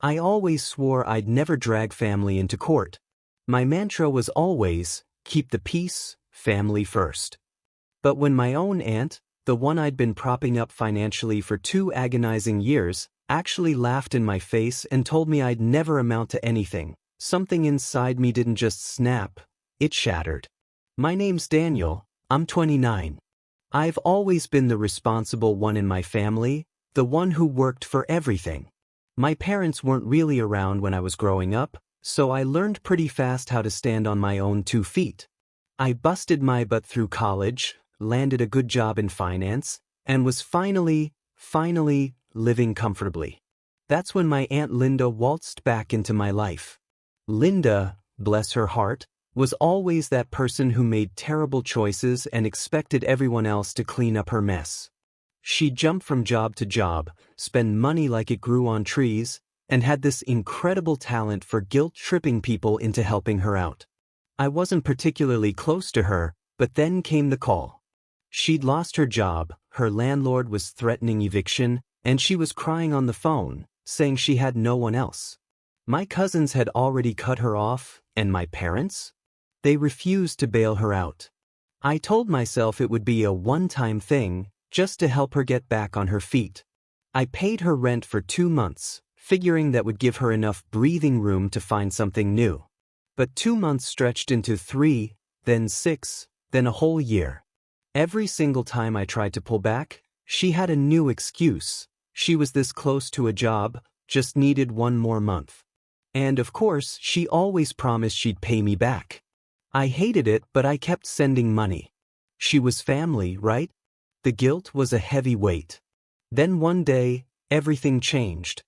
I always swore I'd never drag family into court. My mantra was always, keep the peace, family first. But when my own aunt, the one I'd been propping up financially for 2 agonizing years, actually laughed in my face and told me I'd never amount to anything, something inside me didn't just snap, it shattered. My name's Daniel, I'm 29. I've always been the responsible one in my family, the one who worked for everything. My parents weren't really around when I was growing up, so I learned pretty fast how to stand on my own 2 feet. I busted my butt through college, landed a good job in finance, and was finally living comfortably. That's when my Aunt Linda waltzed back into my life. Linda, bless her heart, was always that person who made terrible choices and expected everyone else to clean up her mess. She'd jump from job to job, spend money like it grew on trees, and had this incredible talent for guilt-tripping people into helping her out. I wasn't particularly close to her, but then came the call. She'd lost her job, her landlord was threatening eviction, and she was crying on the phone, saying she had no one else. My cousins had already cut her off, and my parents? They refused to bail her out. I told myself it would be a one-time thing, just to help her get back on her feet. I paid her rent for 2 months, figuring that would give her enough breathing room to find something new. But 2 months stretched into 3, then 6, then a whole year. Every single time I tried to pull back, she had a new excuse. She was this close to a job, just needed 1 more month. And of course, she always promised she'd pay me back. I hated it, but I kept sending money. She was family, right? The guilt was a heavy weight. Then one day, everything changed.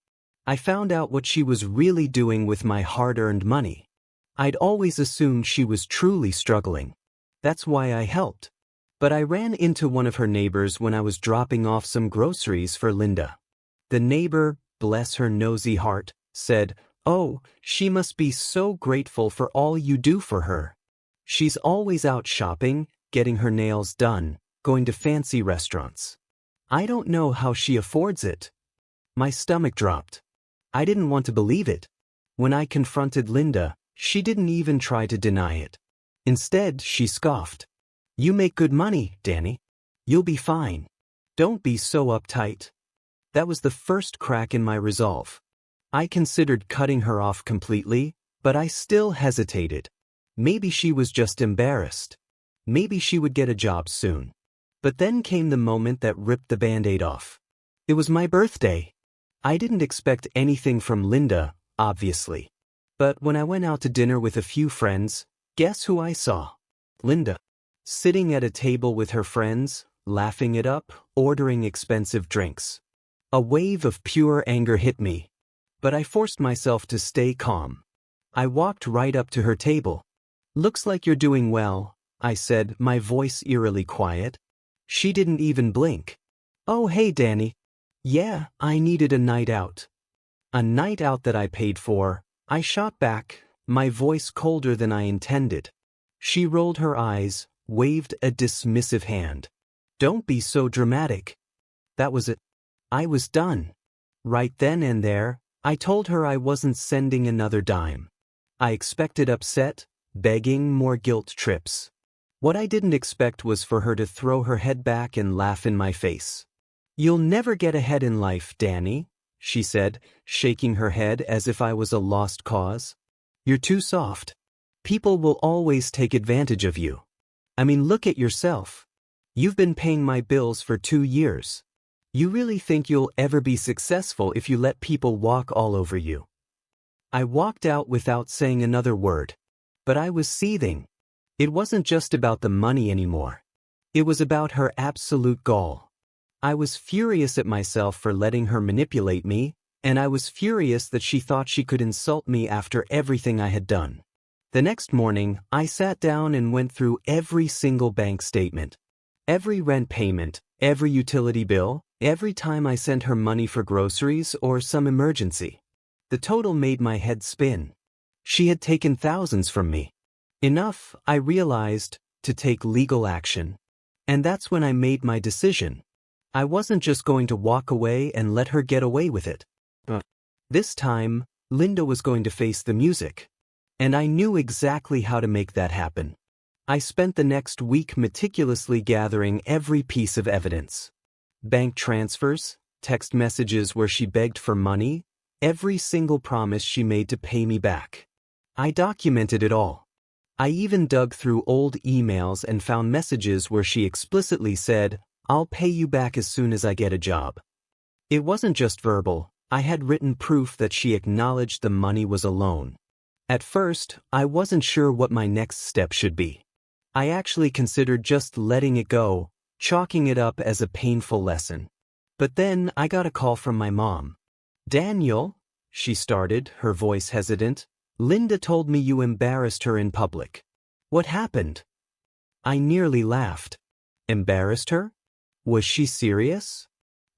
I found out what she was really doing with my hard-earned money. I'd always assumed she was truly struggling. That's why I helped. But I ran into one of her neighbors when I was dropping off some groceries for Linda. The neighbor, bless her nosy heart, said, "Oh, she must be so grateful for all you do for her. She's always out shopping, getting her nails done, going to fancy restaurants. I don't know how she affords it." My stomach dropped. I didn't want to believe it. When I confronted Linda, she didn't even try to deny it. Instead, she scoffed. "You make good money, Danny. You'll be fine. Don't be so uptight." That was the first crack in my resolve. I considered cutting her off completely, but I still hesitated. Maybe she was just embarrassed. Maybe she would get a job soon. But then came the moment that ripped the Band-Aid off. It was my birthday. I didn't expect anything from Linda, obviously. But when I went out to dinner with a few friends, guess who I saw? Linda. Sitting at a table with her friends, laughing it up, ordering expensive drinks. A wave of pure anger hit me. But I forced myself to stay calm. I walked right up to her table. "Looks like you're doing well," I said, my voice eerily quiet. She didn't even blink. "Oh, hey, Danny. Yeah, I needed a night out." "A night out that I paid for," I shot back, my voice colder than I intended. She rolled her eyes, waved a dismissive hand. "Don't be so dramatic." That was it. I was done. Right then and there, I told her I wasn't sending another dime. I expected upset, begging, more guilt trips. What I didn't expect was for her to throw her head back and laugh in my face. "You'll never get ahead in life, Danny," she said, shaking her head as if I was a lost cause. "You're too soft. People will always take advantage of you. I mean, look at yourself. You've been paying my bills for 2 years. You really think you'll ever be successful if you let people walk all over you?" I walked out without saying another word. But I was seething. It wasn't just about the money anymore. It was about her absolute gall. I was furious at myself for letting her manipulate me, and I was furious that she thought she could insult me after everything I had done. The next morning, I sat down and went through every single bank statement. Every rent payment, every utility bill, every time I sent her money for groceries or some emergency. The total made my head spin. She had taken thousands from me. Enough, I realized, to take legal action. And that's when I made my decision. I wasn't just going to walk away and let her get away with it. This time, Linda was going to face the music. And I knew exactly how to make that happen. I spent the next week meticulously gathering every piece of evidence. Bank transfers, text messages where she begged for money, every single promise she made to pay me back. I documented it all. I even dug through old emails and found messages where she explicitly said, "I'll pay you back as soon as I get a job." It wasn't just verbal, I had written proof that she acknowledged the money was a loan. At first, I wasn't sure what my next step should be. I actually considered just letting it go, chalking it up as a painful lesson. But then I got a call from my mom. "Daniel," she started, her voice hesitant, "Linda told me you embarrassed her in public. What happened?" I nearly laughed. Embarrassed her? Was she serious?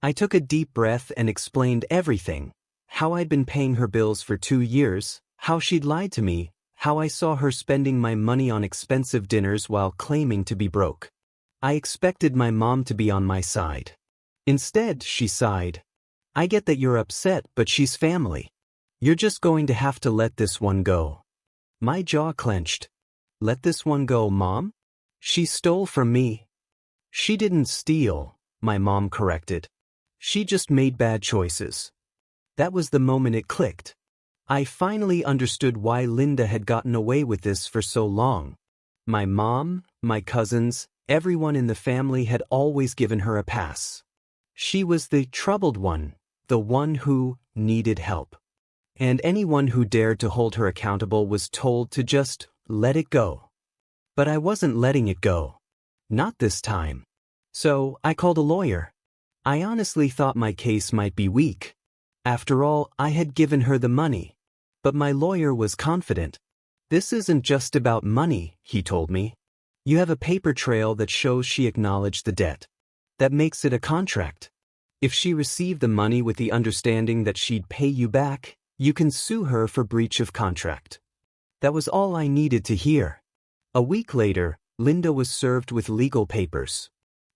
I took a deep breath and explained everything. How I'd been paying her bills for 2 years, how she'd lied to me, how I saw her spending my money on expensive dinners while claiming to be broke. I expected my mom to be on my side. Instead, she sighed. "I get that you're upset, but she's family. You're just going to have to let this one go." My jaw clenched. "Let this one go, Mom? She stole from me." "She didn't steal," my mom corrected. "She just made bad choices." That was the moment it clicked. I finally understood why Linda had gotten away with this for so long. My mom, my cousins, everyone in the family had always given her a pass. She was the troubled one, the one who needed help. And anyone who dared to hold her accountable was told to just let it go. But I wasn't letting it go. Not this time. So I called a lawyer. I honestly thought my case might be weak. After all, I had given her the money. But my lawyer was confident. "This isn't just about money," he told me. "You have a paper trail that shows she acknowledged the debt. That makes it a contract. If she received the money with the understanding that she'd pay you back, you can sue her for breach of contract." That was all I needed to hear. A week later, Linda was served with legal papers.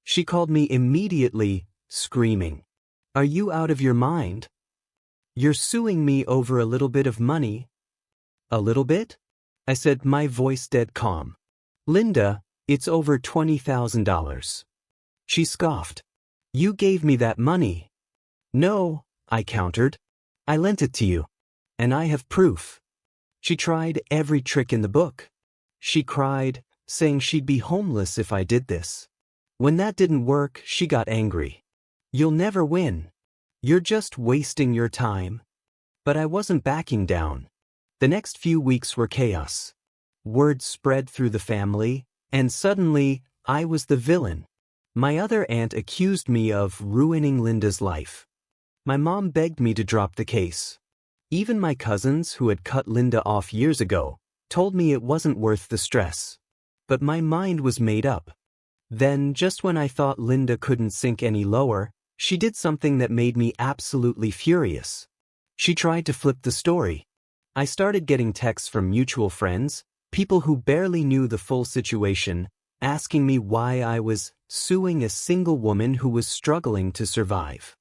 She called me immediately, screaming, "Are you out of your mind? You're suing me over a little bit of money." "A little bit?" I said, my voice dead calm. "Linda, it's over $20,000. She scoffed. "You gave me that money." "No," I countered. "I lent it to you. And I have proof." She tried every trick in the book. She cried, saying she'd be homeless if I did this. When that didn't work, she got angry. "You'll never win. You're just wasting your time." But I wasn't backing down. The next few weeks were chaos. Word spread through the family, and suddenly, I was the villain. My other aunt accused me of ruining Linda's life. My mom begged me to drop the case. Even my cousins, who had cut Linda off years ago, told me it wasn't worth the stress. But my mind was made up. Then, just when I thought Linda couldn't sink any lower, she did something that made me absolutely furious. She tried to flip the story. I started getting texts from mutual friends, people who barely knew the full situation, asking me why I was suing a single woman who was struggling to survive.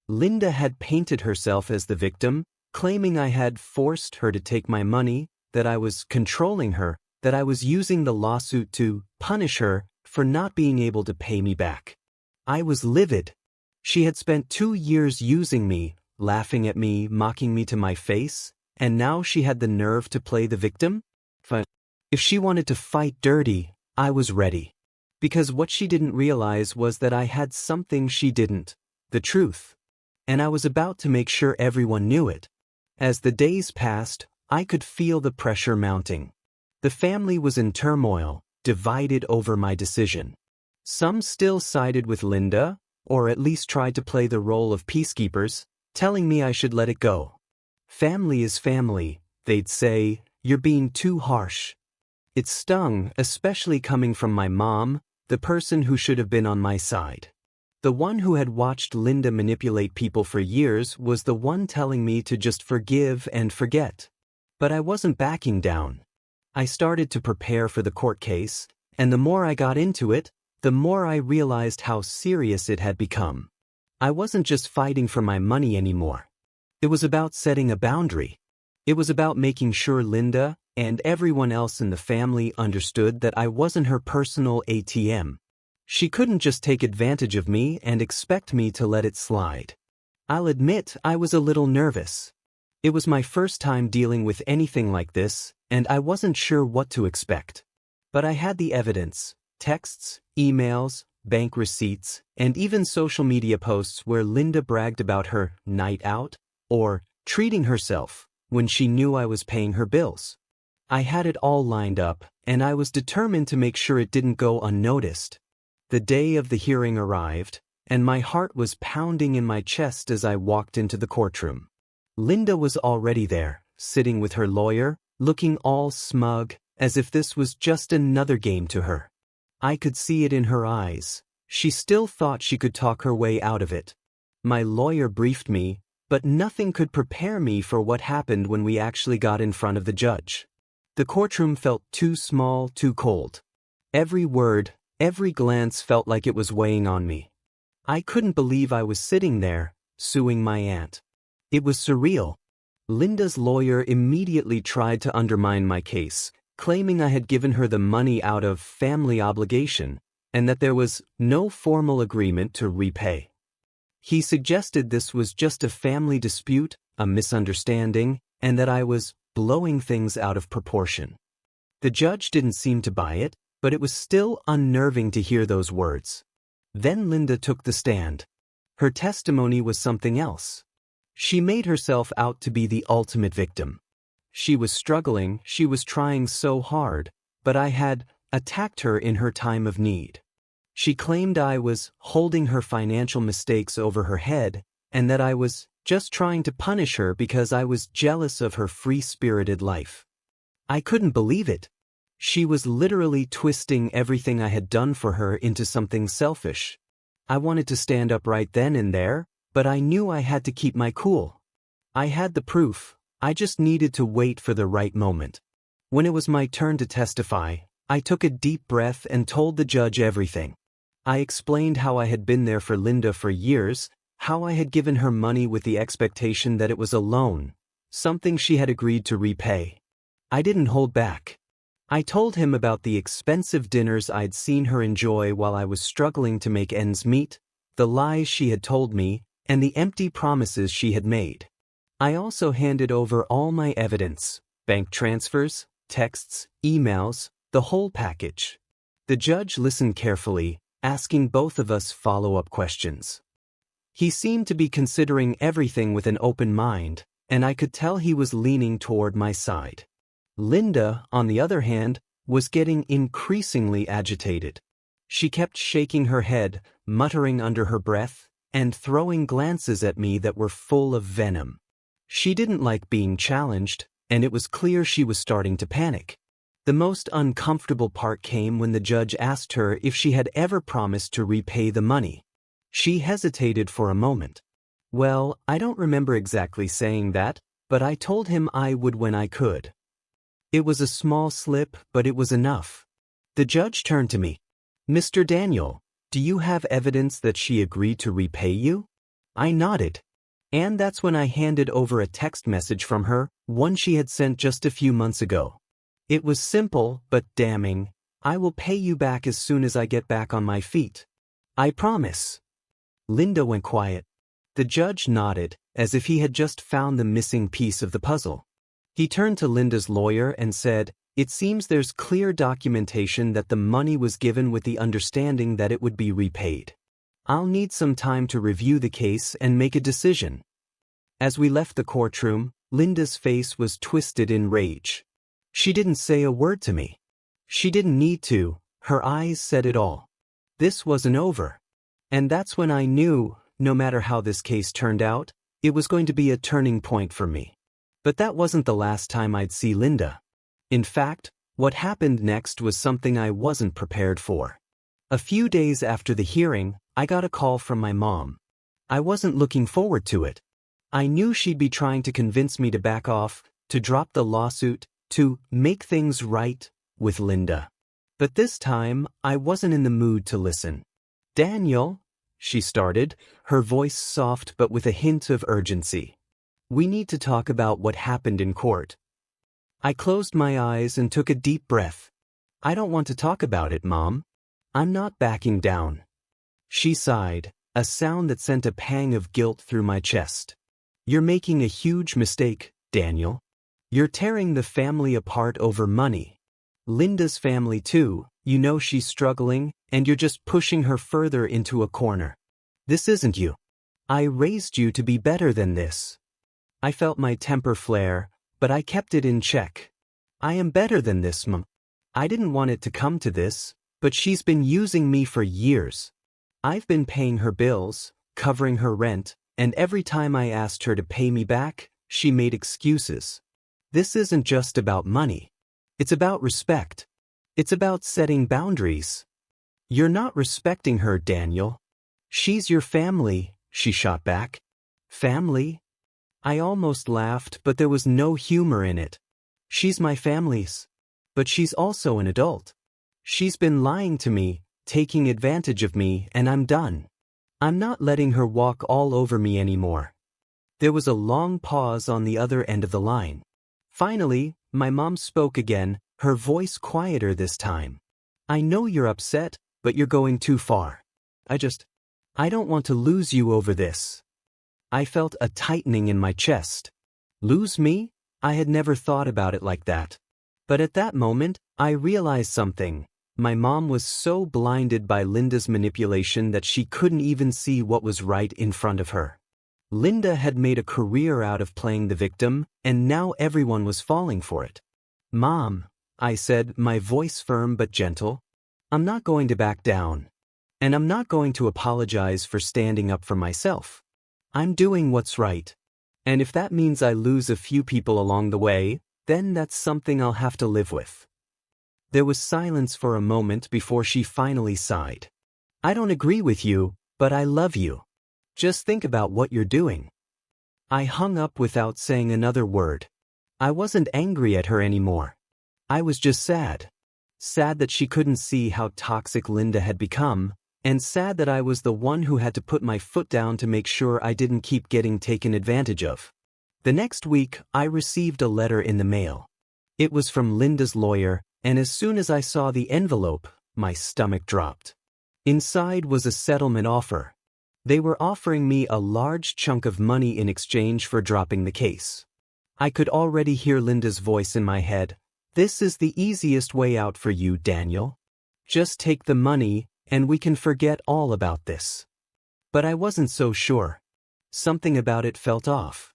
Linda had painted herself as the victim, claiming I had forced her to take my money, that I was controlling her, that I was using the lawsuit to punish her for not being able to pay me back. I was livid. She had spent 2 years using me, laughing at me, mocking me to my face, and now she had the nerve to play the victim? If she wanted to fight dirty, I was ready. Because what she didn't realize was that I had something she didn't, the truth. And I was about to make sure everyone knew it. As the days passed, I could feel the pressure mounting. The family was in turmoil, divided over my decision. Some still sided with Linda, or at least tried to play the role of peacekeepers, telling me I should let it go. "Family is family," they'd say, "you're being too harsh." It stung, especially coming from my mom, the person who should have been on my side. The one who had watched Linda manipulate people for years was the one telling me to just forgive and forget. But I wasn't backing down. I started to prepare for the court case, and the more I got into it, the more I realized how serious it had become. I wasn't just fighting for my money anymore. It was about setting a boundary. It was about making sure Linda and everyone else in the family understood that I wasn't her personal ATM. She couldn't just take advantage of me and expect me to let it slide. I'll admit I was a little nervous. It was my first time dealing with anything like this, and I wasn't sure what to expect. But I had the evidence: texts, emails, bank receipts, and even social media posts where Linda bragged about her night out or treating herself when she knew I was paying her bills. I had it all lined up, and I was determined to make sure it didn't go unnoticed. The day of the hearing arrived, and my heart was pounding in my chest as I walked into the courtroom. Linda was already there, sitting with her lawyer, looking all smug, as if this was just another game to her. I could see it in her eyes. She still thought she could talk her way out of it. My lawyer briefed me, but nothing could prepare me for what happened when we actually got in front of the judge. The courtroom felt too small, too cold. Every word, every glance felt like it was weighing on me. I couldn't believe I was sitting there, suing my aunt. It was surreal. Linda's lawyer immediately tried to undermine my case, claiming I had given her the money out of family obligation, and that there was no formal agreement to repay. He suggested this was just a family dispute, a misunderstanding, and that I was blowing things out of proportion. The judge didn't seem to buy it, but it was still unnerving to hear those words. Then Linda took the stand. Her testimony was something else. She made herself out to be the ultimate victim. She was struggling, she was trying so hard, but I had attacked her in her time of need. She claimed I was holding her financial mistakes over her head, and that I was just trying to punish her because I was jealous of her free-spirited life. I couldn't believe it. She was literally twisting everything I had done for her into something selfish. I wanted to stand up right then and there, but I knew I had to keep my cool. I had the proof, I just needed to wait for the right moment. When it was my turn to testify, I took a deep breath and told the judge everything. I explained how I had been there for Linda for years, how I had given her money with the expectation that it was a loan, something she had agreed to repay. I didn't hold back. I told him about the expensive dinners I'd seen her enjoy while I was struggling to make ends meet, the lies she had told me, and the empty promises she had made. I also handed over all my evidence: bank transfers, texts, emails, the whole package. The judge listened carefully, asking both of us follow-up questions. He seemed to be considering everything with an open mind, and I could tell he was leaning toward my side. Linda, on the other hand, was getting increasingly agitated. She kept shaking her head, muttering under her breath, and throwing glances at me that were full of venom. She didn't like being challenged, and it was clear she was starting to panic. The most uncomfortable part came when the judge asked her if she had ever promised to repay the money. She hesitated for a moment. Well, I don't remember exactly saying that, but I told him I would when I could. It was a small slip, but it was enough. The judge turned to me. "Mr. Daniel, do you have evidence that she agreed to repay you?" I nodded. And that's when I handed over a text message from her, one she had sent just a few months ago. It was simple, but damning. "I will pay you back as soon as I get back on my feet. I promise." Linda went quiet. The judge nodded, as if he had just found the missing piece of the puzzle. He turned to Linda's lawyer and said, "It seems there's clear documentation that the money was given with the understanding that it would be repaid. I'll need some time to review the case and make a decision." As we left the courtroom, Linda's face was twisted in rage. She didn't say a word to me. She didn't need to, her eyes said it all. This wasn't over. And that's when I knew, no matter how this case turned out, it was going to be a turning point for me. But that wasn't the last time I'd see Linda. In fact, what happened next was something I wasn't prepared for. A few days after the hearing, I got a call from my mom. I wasn't looking forward to it. I knew she'd be trying to convince me to back off, to drop the lawsuit, to make things right with Linda. But this time, I wasn't in the mood to listen. "Daniel," she started, her voice soft but with a hint of urgency. We need to talk about what happened in court. I closed my eyes and took a deep breath. I don't want to talk about it, Mom. I'm not backing down. She sighed, a sound that sent a pang of guilt through my chest. You're making a huge mistake, Daniel. You're tearing the family apart over money. Linda's family too, you know she's struggling, and you're just pushing her further into a corner. This isn't you. I raised you to be better than this. I felt my temper flare, but I kept it in check. I am better than this, Mom. I didn't want it to come to this, but she's been using me for years. I've been paying her bills, covering her rent, and every time I asked her to pay me back, she made excuses. This isn't just about money. It's about respect. It's about setting boundaries. You're not respecting her, Daniel. She's your family, she shot back. Family? I almost laughed, but there was no humor in it. She's my family's. But she's also an adult. She's been lying to me, taking advantage of me, and I'm done. I'm not letting her walk all over me anymore. There was a long pause on the other end of the line. Finally, my mom spoke again, her voice quieter this time. I know you're upset, but you're going too far. I don't want to lose you over this. I felt a tightening in my chest. Lose me? I had never thought about it like that. But at that moment, I realized something. My mom was so blinded by Linda's manipulation that she couldn't even see what was right in front of her. Linda had made a career out of playing the victim, and now everyone was falling for it. Mom, I said, my voice firm but gentle, I'm not going to back down. And I'm not going to apologize for standing up for myself. I'm doing what's right. And if that means I lose a few people along the way, then that's something I'll have to live with. There was silence for a moment before she finally sighed. I don't agree with you, but I love you. Just think about what you're doing. I hung up without saying another word. I wasn't angry at her anymore. I was just sad. Sad that she couldn't see how toxic Linda had become, and sad that I was the one who had to put my foot down to make sure I didn't keep getting taken advantage of. The next week, I received a letter in the mail. It was from Linda's lawyer, and as soon as I saw the envelope, my stomach dropped. Inside was a settlement offer. They were offering me a large chunk of money in exchange for dropping the case. I could already hear Linda's voice in my head. This is the easiest way out for you, Daniel. Just take the money, and we can forget all about this. But I wasn't so sure. Something about it felt off.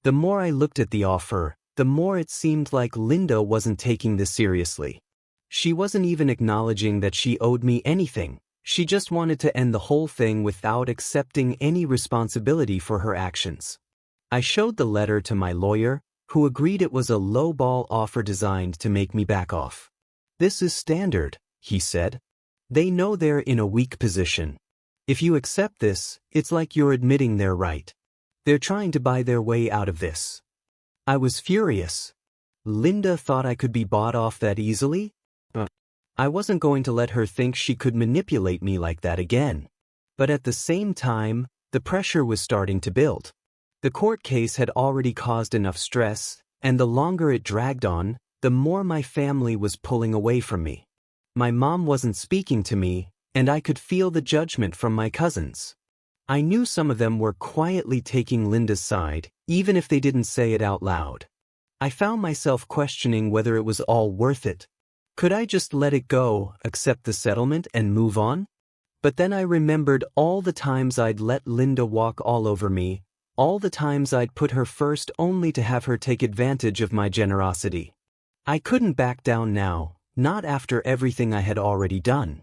The more I looked at the offer, the more it seemed like Linda wasn't taking this seriously. She wasn't even acknowledging that she owed me anything. She just wanted to end the whole thing without accepting any responsibility for her actions. I showed the letter to my lawyer, who agreed it was a low-ball offer designed to make me back off. This is standard, he said. They know they're in a weak position. If you accept this, it's like you're admitting they're right. They're trying to buy their way out of this. I was furious. Linda thought I could be bought off that easily? I wasn't going to let her think she could manipulate me like that again. But at the same time, the pressure was starting to build. The court case had already caused enough stress, and the longer it dragged on, the more my family was pulling away from me. My mom wasn't speaking to me, and I could feel the judgment from my cousins. I knew some of them were quietly taking Linda's side, even if they didn't say it out loud. I found myself questioning whether it was all worth it. Could I just let it go, accept the settlement, and move on? But then I remembered all the times I'd let Linda walk all over me, all the times I'd put her first only to have her take advantage of my generosity. I couldn't back down now, not after everything I had already done.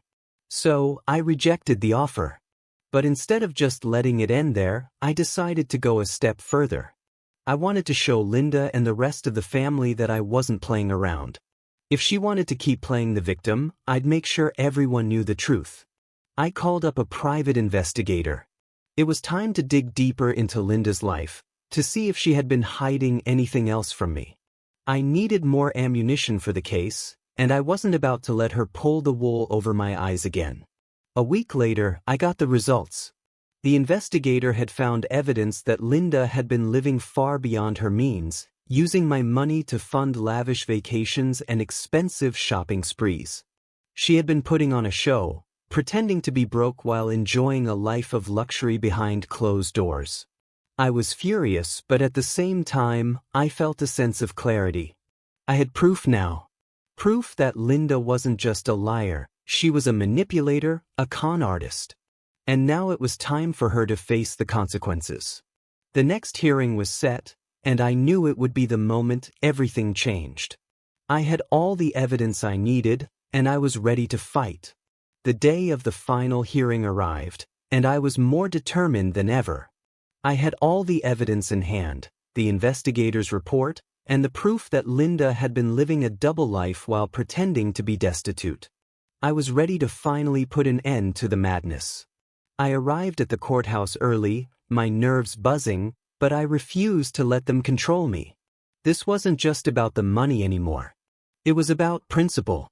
So, I rejected the offer. But instead of just letting it end there, I decided to go a step further. I wanted to show Linda and the rest of the family that I wasn't playing around. If she wanted to keep playing the victim, I'd make sure everyone knew the truth. I called up a private investigator. It was time to dig deeper into Linda's life, to see if she had been hiding anything else from me. I needed more ammunition for the case, and I wasn't about to let her pull the wool over my eyes again. A week later, I got the results. The investigator had found evidence that Linda had been living far beyond her means, using my money to fund lavish vacations and expensive shopping sprees. She had been putting on a show, pretending to be broke while enjoying a life of luxury behind closed doors. I was furious, but at the same time, I felt a sense of clarity. I had proof now. Proof that Linda wasn't just a liar, she was a manipulator, a con artist. And now it was time for her to face the consequences. The next hearing was set, and I knew it would be the moment everything changed. I had all the evidence I needed, and I was ready to fight. The day of the final hearing arrived, and I was more determined than ever. I had all the evidence in hand, the investigator's report, and the proof that Linda had been living a double life while pretending to be destitute. I was ready to finally put an end to the madness. I arrived at the courthouse early, my nerves buzzing, but I refused to let them control me. This wasn't just about the money anymore. It was about principle.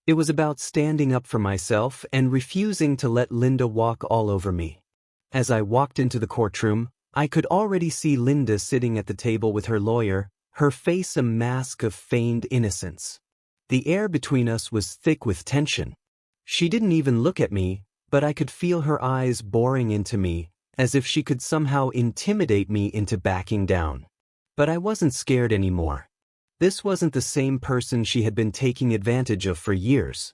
It was about standing up for myself and refusing to let Linda walk all over me. As I walked into the courtroom, I could already see Linda sitting at the table with her lawyer, her face a mask of feigned innocence. The air between us was thick with tension. She didn't even look at me, but I could feel her eyes boring into me, as if she could somehow intimidate me into backing down. But I wasn't scared anymore. This wasn't the same person she had been taking advantage of for years.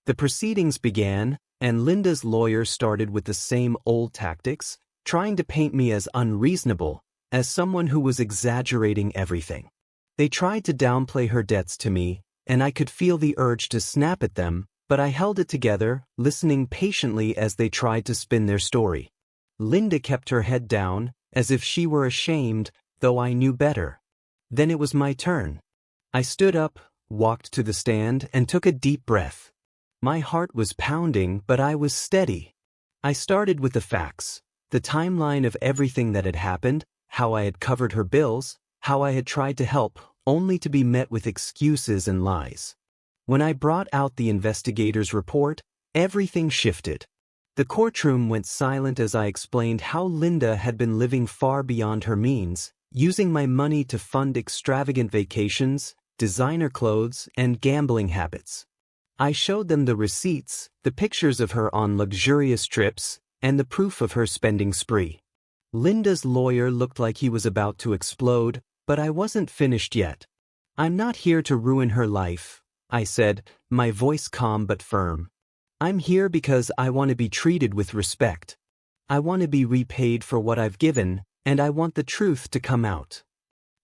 The proceedings began, and Linda's lawyer started with the same old tactics, trying to paint me as unreasonable, as someone who was exaggerating everything. They tried to downplay her debts to me, and I could feel the urge to snap at them, but I held it together, listening patiently as they tried to spin their story. Linda kept her head down, as if she were ashamed, though I knew better. Then it was my turn. I stood up, walked to the stand, and took a deep breath. My heart was pounding, but I was steady. I started with the facts, the timeline of everything that had happened, how I had covered her bills, how I had tried to help, only to be met with excuses and lies. When I brought out the investigator's report, everything shifted. The courtroom went silent as I explained how Linda had been living far beyond her means, using my money to fund extravagant vacations, designer clothes, and gambling habits. I showed them the receipts, the pictures of her on luxurious trips, and the proof of her spending spree. Linda's lawyer looked like he was about to explode, but I wasn't finished yet. "I'm not here to ruin her life," I said, my voice calm but firm. "I'm here because I want to be treated with respect. I want to be repaid for what I've given, and I want the truth to come out."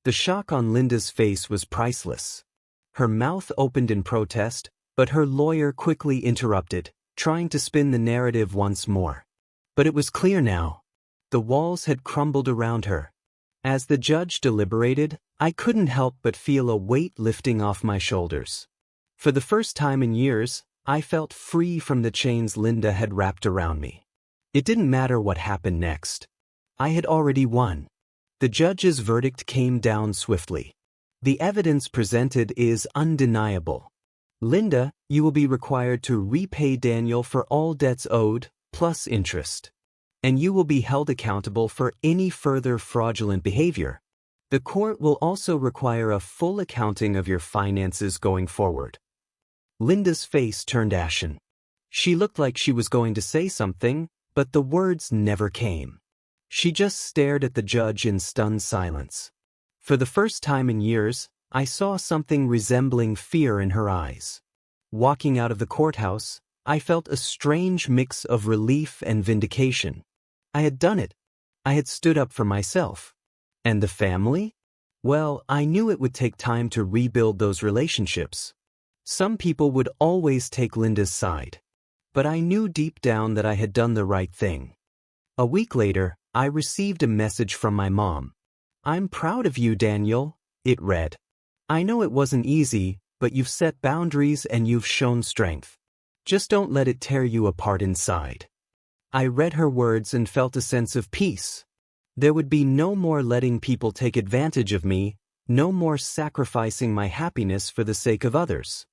The shock on Linda's face was priceless. Her mouth opened in protest, but her lawyer quickly interrupted, trying to spin the narrative once more. But it was clear now. The walls had crumbled around her. As the judge deliberated, I couldn't help but feel a weight lifting off my shoulders. For the first time in years, I felt free from the chains Linda had wrapped around me. It didn't matter what happened next. I had already won. The judge's verdict came down swiftly. The evidence presented is undeniable. "Linda, you will be required to repay Daniel for all debts owed, plus interest. And you will be held accountable for any further fraudulent behavior. The court will also require a full accounting of your finances going forward." Linda's face turned ashen. She looked like she was going to say something, but the words never came. She just stared at the judge in stunned silence. For the first time in years, I saw something resembling fear in her eyes. Walking out of the courthouse, I felt a strange mix of relief and vindication. I had done it. I had stood up for myself. And the family? Well, I knew it would take time to rebuild those relationships. Some people would always take Linda's side. But I knew deep down that I had done the right thing. A week later, I received a message from my mom. "I'm proud of you, Daniel," it read. "I know it wasn't easy, but you've set boundaries and you've shown strength. Just don't let it tear you apart inside." I read her words and felt a sense of peace. There would be no more letting people take advantage of me, no more sacrificing my happiness for the sake of others.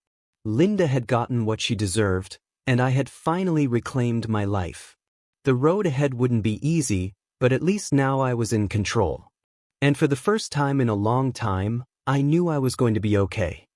Linda had gotten what she deserved, and I had finally reclaimed my life. The road ahead wouldn't be easy, but at least now I was in control. And for the first time in a long time, I knew I was going to be okay.